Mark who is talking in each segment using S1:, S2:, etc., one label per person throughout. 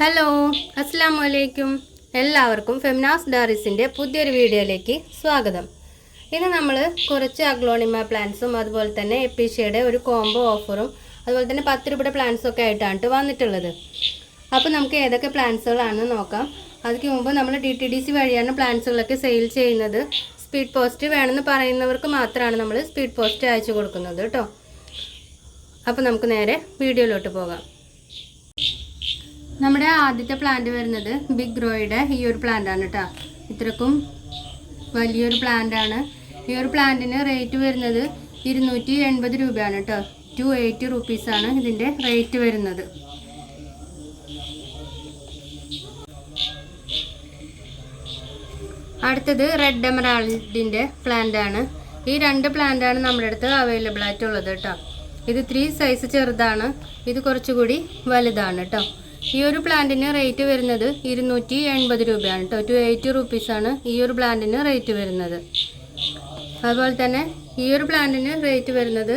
S1: Hello അസ്സലാമു അലൈക്കും. എല്ലാവർക്കും ഫെമിനാസ് ഡയറീസിൻ്റെ പുതിയൊരു വീഡിയോയിലേക്ക് സ്വാഗതം. ഇന്ന് നമ്മൾ കുറച്ച് അഗ്ലോണിമ പ്ലാന്റ്സും അതുപോലെ തന്നെ എപ്പീഷ്യയുടെ ഒരു കോംബോ ഓഫറും അതുപോലെ തന്നെ 10 രൂപയുടെ പ്ലാന്റ്സൊക്കെ ആയിട്ടാണ് വന്നിട്ടുള്ളത്. അപ്പോൾ നമുക്ക് ഏതൊക്കെ പ്ലാന്റ്സുകളാണെന്ന് നോക്കാം. അതിന് മുമ്പ് നമ്മൾ DTDC വഴിയാണ് പ്ലാന്റ്സുകളൊക്കെ സെയിൽ ചെയ്യുന്നത്. സ്പീഡ് പോസ്റ്റ് വേണമെന്ന് പറയുന്നവർക്ക് മാത്രമാണ് നമ്മൾ സ്പീഡ് പോസ്റ്റ് അയച്ചു കൊടുക്കുന്നത് കേട്ടോ. അപ്പോൾ നമുക്ക് നേരെ വീഡിയോയിലോട്ട് പോകാം. നമ്മുടെ ആദ്യത്തെ പ്ലാന്റ് വരുന്നത് ബിഗ് ഗ്രോയുടെ ഈ ഒരു പ്ലാന്റ് ആണ് കേട്ടോ. ഇത്രക്കും വലിയൊരു പ്ലാന്റ് ആണ്. ഈ ഒരു പ്ലാന്റിന് റേറ്റ് വരുന്നത് 280 രൂപയാണ് കേട്ടോ. 280 റുപ്പീസാണ് ഇതിൻ്റെ റേറ്റ് വരുന്നത്. അടുത്തത് റെഡ് എമറാൾഡിൻ്റെ പ്ലാന്റ് ആണ്. ഈ രണ്ട് പ്ലാന്റ് ആണ് നമ്മുടെ അടുത്ത് അവൈലബിൾ ആയിട്ടുള്ളത് കേട്ടോ. ഇത് 3 സൈസ് ചെറുതാണ്, ഇത് കുറച്ചുകൂടി വലുതാണ് കേട്ടോ. ഈ ഒരു പ്ലാന്റിന് റേറ്റ് വരുന്നത് 280 രൂപയാണ് കേട്ടോ. 280 റുപ്പീസാണ് ഈ ഒരു പ്ലാന്റിന് റേറ്റ് വരുന്നത്. അതുപോലെ തന്നെ ഈ ഒരു പ്ലാന്റിന് റേറ്റ് വരുന്നത്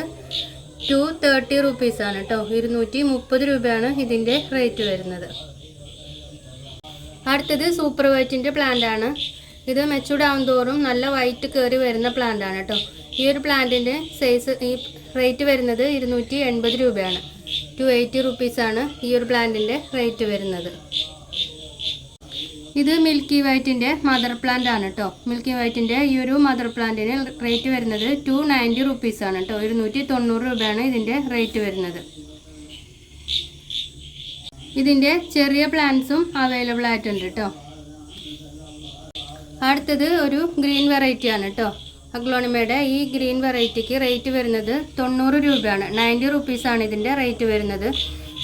S1: 230 റുപ്പീസാണ് കേട്ടോ. 230 രൂപയാണ് ഇതിൻ്റെ റേറ്റ് വരുന്നത്. അടുത്തത് സൂപ്പർ വൈറ്റിൻ്റെ പ്ലാന്റ് ആണ്. ഇത് മെച്ചൂർഡ് ആവും തോറും നല്ല വൈറ്റ് കയറി വരുന്ന പ്ലാന്റ് ആണ് കേട്ടോ. ഈ ഒരു പ്ലാന്റിൻ്റെ ഈ റേറ്റ് വരുന്നത് 280 രൂപയാണ്. 280 റുപ്പീസാണ് ഈ ഒരു പ്ലാന്റിൻ്റെ റേറ്റ് വരുന്നത്. ഇത് മിൽക്കി വൈറ്റിൻ്റെ മദർ പ്ലാന്റ് ആണ് കേട്ടോ. മിൽക്കി വൈറ്റിൻ്റെ ഈ ഒരു മദർ പ്ലാന്റിന് റേറ്റ് വരുന്നത് 290 റുപ്പീസാണ് കേട്ടോ. 290 രൂപയാണ് ഇതിൻ്റെ റേറ്റ് വരുന്നത്. ഇതിൻ്റെ ചെറിയ പ്ലാന്റ്സും അവൈലബിൾ ആയിട്ടുണ്ട് കേട്ടോ. അടുത്തത് ഒരു ഗ്രീൻ വെറൈറ്റി ആണ് കേട്ടോ. അഗ്ലോണിമയുടെ ഈ ഗ്രീൻ വെറൈറ്റിക്ക് റേറ്റ് വരുന്നത് 90 രൂപയാണ്. 90 റുപ്പീസാണ് ഇതിൻ്റെ റേറ്റ് വരുന്നത്.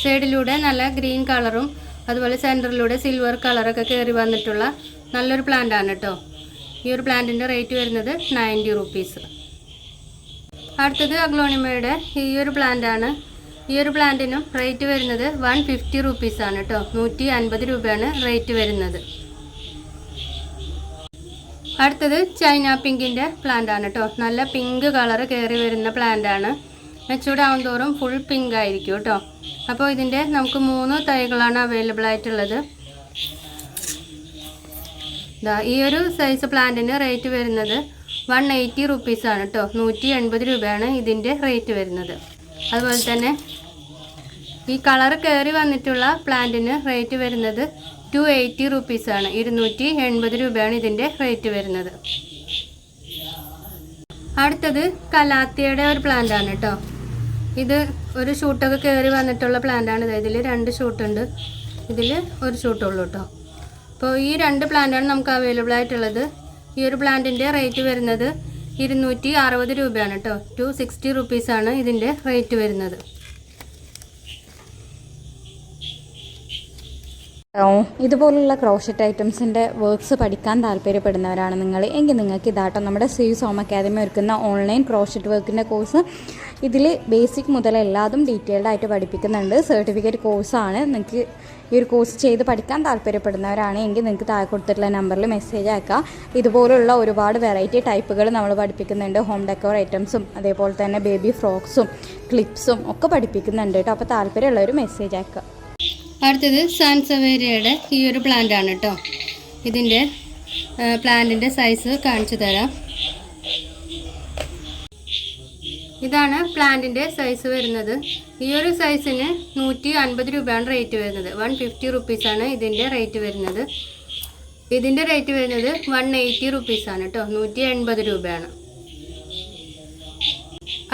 S1: സൈഡിലൂടെ നല്ല ഗ്രീൻ കളറും അതുപോലെ സെൻറ്ററിലൂടെ സിൽവർ കളറൊക്കെ കയറി വന്നിട്ടുള്ള നല്ലൊരു പ്ലാന്റ് ആണ് കേട്ടോ. ഈ ഒരു പ്ലാന്റിൻ്റെ റേറ്റ് വരുന്നത് 90 റുപ്പീസ്. അടുത്തത് അഗ്ലോണിമയുടെ ഈ ഒരു പ്ലാന്റ് ആണ്. ഈ ഒരു പ്ലാന്റിനും റേറ്റ് വരുന്നത് 150 റുപ്പീസാണ് കേട്ടോ. 150 രൂപയാണ് റേറ്റ് വരുന്നത്. അടുത്തത് ചൈന പിങ്കിൻ്റെ പ്ലാന്റ് ആണ് കേട്ടോ. നല്ല പിങ്ക് കളർ കയറി വരുന്ന പ്ലാന്റ് ആണ്. മെച്ചൂർഡ് ആവും തോറും ഫുൾ പിങ്ക് ആയിരിക്കും കേട്ടോ. അപ്പോൾ ഇതിൻ്റെ നമുക്ക് 3 തൈകളാണ് അവൈലബിൾ ആയിട്ടുള്ളത്. ഈ ഒരു സൈസ് പ്ലാന്റിന് റേറ്റ് വരുന്നത് 180 റുപ്പീസാണ് കേട്ടോ. 180 രൂപയാണ് ഇതിൻ്റെ റേറ്റ് വരുന്നത്. അതുപോലെ തന്നെ ഈ കളർ കയറി വന്നിട്ടുള്ള പ്ലാന്റിന് റേറ്റ് വരുന്നത് 280 റുപ്പീസാണ്. 280 രൂപയാണ് ഇതിൻ്റെ റേറ്റ് വരുന്നത്. അടുത്തത് കലാത്തിയുടെ ഒരു പ്ലാന്റ് ആണ് കേട്ടോ. ഇത് ഒരു ഷൂട്ടൊക്കെ കയറി വന്നിട്ടുള്ള പ്ലാന്റ് ആണ്. ഇതിൽ 2 ഷൂട്ടുണ്ട്, ഇതിൽ ഒരു ഷൂട്ടുള്ളൂ കേട്ടോ. അപ്പോൾ ഈ 2 പ്ലാന്റാണ് നമുക്ക് അവൈലബിൾ ആയിട്ടുള്ളത്. ഈ ഒരു പ്ലാന്റിൻ്റെ റേറ്റ് വരുന്നത് 260 രൂപയാണ് കേട്ടോ. 260 റുപ്പീസാണ് ഇതിൻ്റെ റേറ്റ് വരുന്നത്.
S2: ഇതുപോലുള്ള ക്രോഷറ്റ് ഐറ്റംസിൻ്റെ വർക്ക്സ് പഠിക്കാൻ താല്പര്യപ്പെടുന്നവരാണ് നിങ്ങൾ എങ്കിൽ നിങ്ങൾക്ക് ഇതാട്ടോ നമ്മുടെ സീസ് ഹോം അക്കാദമി ഒരുക്കുന്ന ഓൺലൈൻ ക്രോഷറ്റ് വർക്കിൻ്റെ കോഴ്സ്. ഇതിൽ ബേസിക് മുതൽ എല്ലാതും ഡീറ്റെയിൽഡ് ആയിട്ട് പഠിപ്പിക്കുന്നുണ്ട്. സർട്ടിഫിക്കറ്റ് കോഴ്സാണ്. നിങ്ങൾക്ക് ഈ ഒരു കോഴ്സ് ചെയ്ത് പഠിക്കാൻ താല്പര്യപ്പെടുന്നവരാണ് എങ്കിൽ നിങ്ങൾക്ക് താഴെ കൊടുത്തിട്ടുള്ള നമ്പറിൽ മെസ്സേജ് അയക്കാം. ഇതുപോലുള്ള ഒരുപാട് വെറൈറ്റി ടൈപ്പുകൾ നമ്മൾ പഠിപ്പിക്കുന്നുണ്ട്. ഹോം ഡെക്കോർ ഐറ്റംസും അതേപോലെ തന്നെ ബേബി ഫ്രോക്സും ക്ലിപ്സും ഒക്കെ പഠിപ്പിക്കുന്നുണ്ട് കേട്ടോ. അപ്പോൾ താല്പര്യമുള്ളവർ മെസ്സേജ് അയക്കാം.
S1: അടുത്തത് സാൻസവേരിയയുടെ ഈ ഒരു പ്ലാന്റ് ആണ് കേട്ടോ. ഇതിൻ്റെ പ്ലാന്റിൻ്റെ സൈസ് കാണിച്ചു തരാം. ഇതാണ് പ്ലാന്റിൻ്റെ സൈസ് വരുന്നത്. ഈ ഒരു സൈസിന് 150 രൂപയാണ് റേറ്റ് വരുന്നത്. 150 റുപ്പീസാണ് ഇതിൻ്റെ റേറ്റ് വരുന്നത്. ഇതിൻ്റെ റേറ്റ് വരുന്നത് 180 റുപ്പീസാണ് കേട്ടോ. 180 രൂപയാണ്.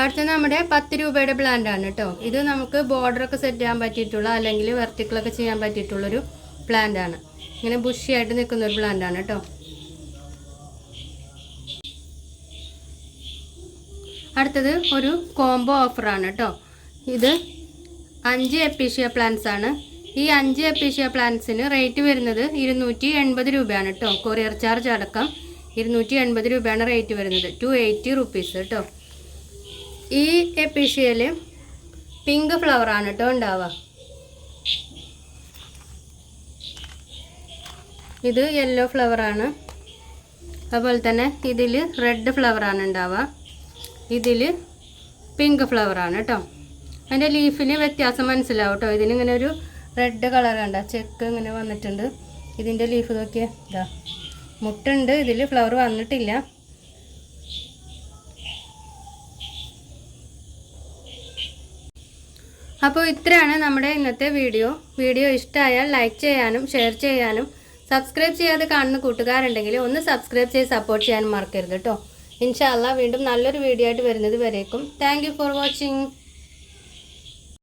S1: അടുത്ത നമ്മുടെ 10 രൂപയുടെ പ്ലാന്റ് ആണ് കേട്ടോ. ഇത് നമുക്ക് ബോർഡറൊക്കെ സെറ്റ് ചെയ്യാൻ പറ്റിയിട്ടുള്ള അല്ലെങ്കിൽ വെർട്ടിക്കലൊക്കെ ചെയ്യാൻ പറ്റിയിട്ടുള്ളൊരു പ്ലാന്റ് ആണ്. ഇങ്ങനെ ബുഷിയായിട്ട് നിൽക്കുന്ന ഒരു പ്ലാന്റ് ആണ് കേട്ടോ. അടുത്തത് ഒരു കോംബോ ഓഫറാണ് കേട്ടോ. ഇത് 5 എപ്പീഷ്യ പ്ലാന്റ്സ് ആണ്. ഈ 5 എപ്പീഷ്യ പ്ലാന്റ്സിന് റേറ്റ് വരുന്നത് 280 രൂപയാണ് കേട്ടോ. കൊറിയർ ചാർജ് അടക്കം 280 രൂപയാണ് റേറ്റ് വരുന്നത്. 280 റുപ്പീസ് കേട്ടോ. ഈ എപ്പീഷ്യയിൽ പിങ്ക് ഫ്ലവറാണ് കേട്ടോ ഉണ്ടാവുക. ഇത് യെല്ലോ ഫ്ലവറാണ്. അതുപോലെ തന്നെ ഇതിൽ റെഡ് ഫ്ലവറാണ് ഉണ്ടാവുക. ഇതിൽ പിങ്ക് ഫ്ലവറാണ് കേട്ടോ. അതിൻ്റെ ലീഫിന് വ്യത്യാസം മനസ്സിലാവും കേട്ടോ. ഇതിനിങ്ങനെ ഒരു റെഡ് കളർ കണ്ട ചെക്ക് ഇങ്ങനെ വന്നിട്ടുണ്ട്. ഇതിൻ്റെ ലീഫ് നോക്കിയാൽ ഇതാ മുട്ടുണ്ട്, ഇതിൽ ഫ്ലവർ വന്നിട്ടില്ല. അപ്പോൾ ഇത്രയാണ് നമ്മുടെ ഇന്നത്തെ വീഡിയോ. വീഡിയോ ഇഷ്ടമായാൽ ലൈക്ക് ചെയ്യാനും ഷെയർ ചെയ്യാനും സബ്സ്ക്രൈബ് ചെയ്യാതെ കാണുന്ന കൂട്ടുകാരുണ്ടെങ്കിൽ ഒന്ന് സബ്സ്ക്രൈബ് ചെയ്ത് സപ്പോർട്ട് ചെയ്യാനും മറക്കരുത് കേട്ടോ. ഇൻഷാ അല്ലാ വീണ്ടും നല്ലൊരു വീഡിയോ ആയിട്ട് വരുന്നത് വരേക്കും. Thank you for watching.